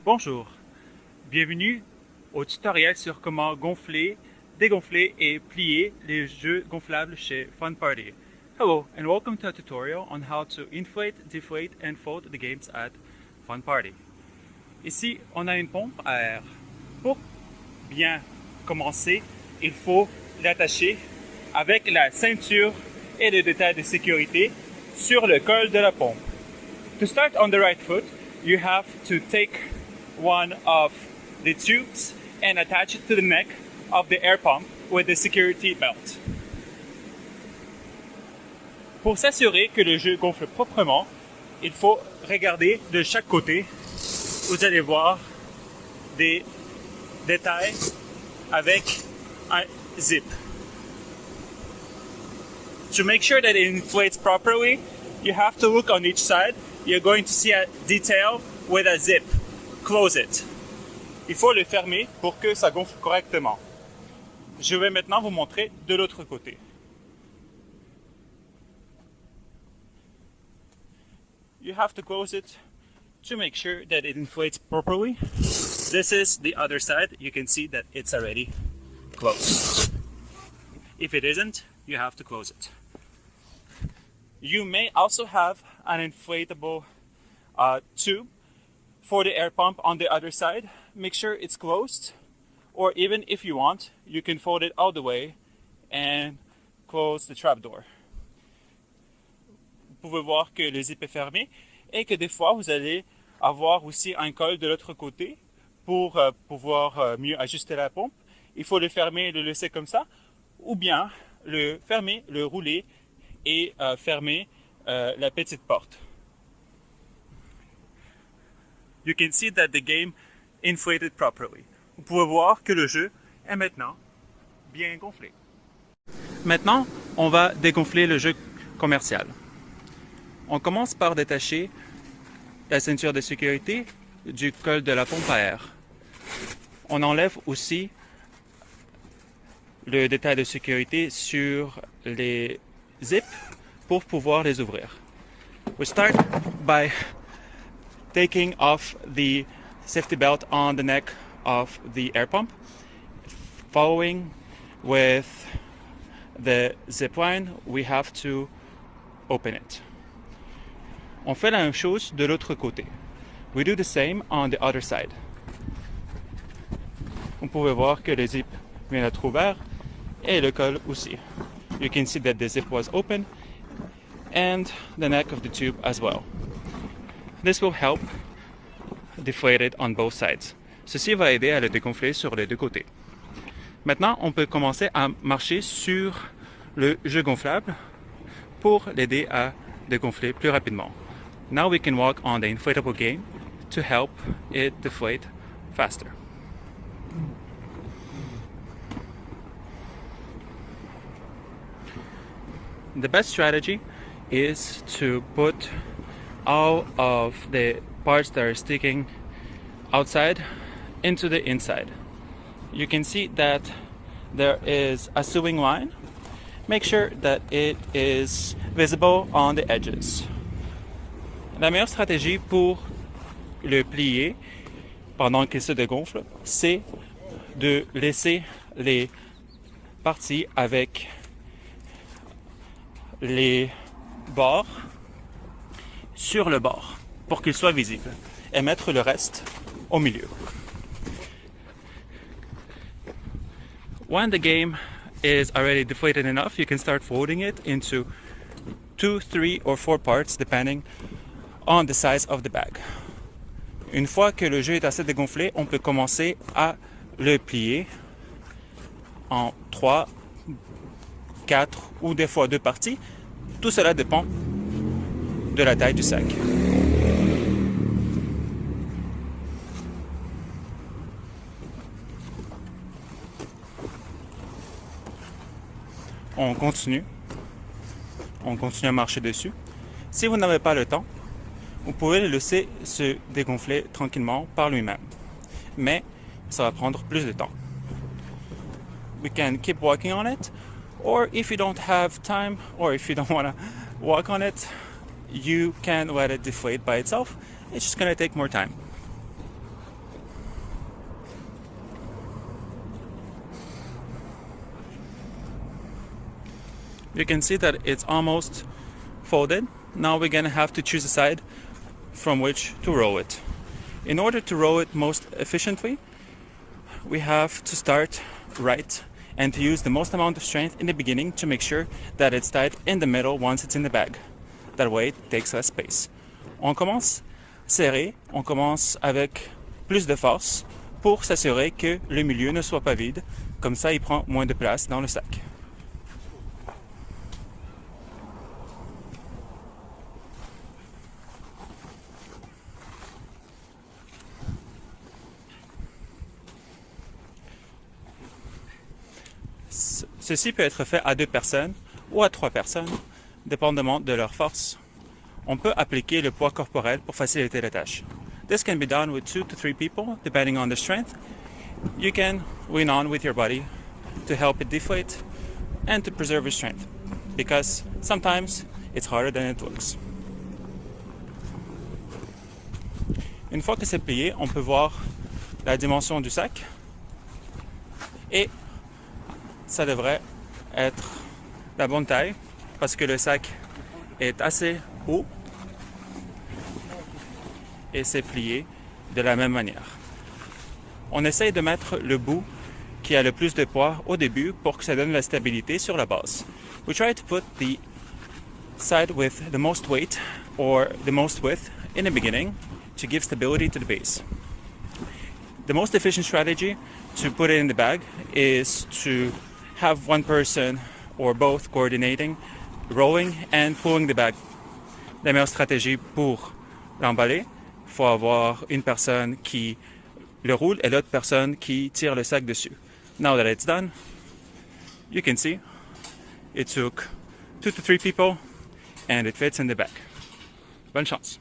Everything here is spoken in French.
Bonjour, bienvenue au tutoriel sur comment gonfler, dégonfler et plier les jeux gonflables chez Fun Party. Hello and welcome to a tutorial on how to inflate, deflate and fold the games at Fun Party. Ici, on a une pompe à air. Pour bien commencer, il faut l'attacher avec la ceinture et le détail de sécurité sur le col de la pompe. To start on the right foot, you have to take one of the tubes and attach it to the neck of the air pump with the security belt. Pour s'assurer que le jeu gonfle proprement, il faut regarder de chaque côté. Vous allez voir des détails avec un zip. To make sure that it inflates properly, you have to look on each side. You're going to see a detail with a zip. Close it. Il faut le fermer pour que ça gonfle correctement. Je vais maintenant vous montrer de l'autre côté. You have to close it to make sure that it inflates properly. This is the other side. You can see that it's already closed. If it isn't, you have to close it. You may also have an inflatable tube for the air pump on the other side. Make sure it's closed, or even if you want, you can fold it all the way and close the trapdoor. Vous pouvez voir que le zip est fermé et que des fois vous allez avoir aussi un col de l'autre côté pour pouvoir mieux ajuster la pompe. Il faut le fermer et le laisser comme ça, ou bien le fermer, le rouler et fermer la petite porte. You can see that the game inflated properly. Vous pouvez voir que le jeu est maintenant bien gonflé. Maintenant, on va dégonfler le jeu commercial. On commence par détacher la ceinture de sécurité du col de la pompe à air. On enlève aussi le détail de sécurité sur les zips pour pouvoir les ouvrir. We start by taking off the safety belt on the neck of the air pump, following with the zip line, we have to open it. On fait la même chose de l'autre côté. We do the same on the other side. Vous pouvez voir que le zip vient d'être ouvert et le col aussi. You can see that the zip was open and the neck of the tube as well. This will help deflate it on both sides. Ceci va aider à le dégonfler sur les deux côtés. Maintenant, on peut commencer à marcher sur le jeu gonflable pour l'aider à dégonfler plus rapidement. Now we can walk on the inflatable game to help it deflate faster. The best strategy is to put all of the parts that are sticking outside into the inside. You can see that there is a sewing line. Make sure that it is visible on the edges. La meilleure stratégie pour le plier pendant qu'il se dégonfle, c'est de laisser les parties avec les bords sur le bord pour qu'il soit visible et mettre le reste au milieu. When the game is already deflated enough, you can start folding it into 2, 3 or 4 parts depending on the size of the bag. Une fois que le jeu est assez dégonflé, on peut commencer à le plier en 3, 4 ou des fois 2 parties. Tout cela dépend de la taille du sac. On continue à marcher dessus. Si vous n'avez pas le temps, vous pouvez le laisser se dégonfler tranquillement par lui-même. Mais ça va prendre plus de temps. We can keep walking on it, or if you don't have time, or if you don't want to walk on it, you can let it deflate by itself. It's just going to take more time. You can see that it's almost folded. Now we're gonna have to choose a side from which to row it. In order to row it most efficiently, we have to start right and to use the most amount of strength in the beginning to make sure that it's tight in the middle once it's in the bag. That way it takes less space. On commence serré, on commence avec plus de force pour s'assurer que le milieu ne soit pas vide, comme ça il prend moins de place dans le sac. Ceci peut être fait à 2 personnes ou à 3 personnes, dépendamment de leur force. On peut appliquer le poids corporel pour faciliter la tâche. This can be done with 2 to 3 people, depending on the strength. You can lean on with your body to help it deflate and to preserve your strength, because sometimes it's harder than it looks. Une fois que c'est plié, on peut voir la dimension du sac et ça devrait être la bonne taille parce que le sac est assez haut et c'est plié de la même manière. On essaye de mettre le bout qui a le plus de poids au début pour que ça donne la stabilité sur la base. We try to put the side with the most weight or the most width in the beginning to give stability to the base. The most efficient strategy to put it in the bag is to have one person or both coordinating, rowing and pulling the bag. La meilleure stratégie pour l'emballer, il faut avoir une personne qui le roule et l'autre personne qui tire le sac dessus. Now that it's done, you can see it took 2 to 3 people and it fits in the bag. Bonne chance!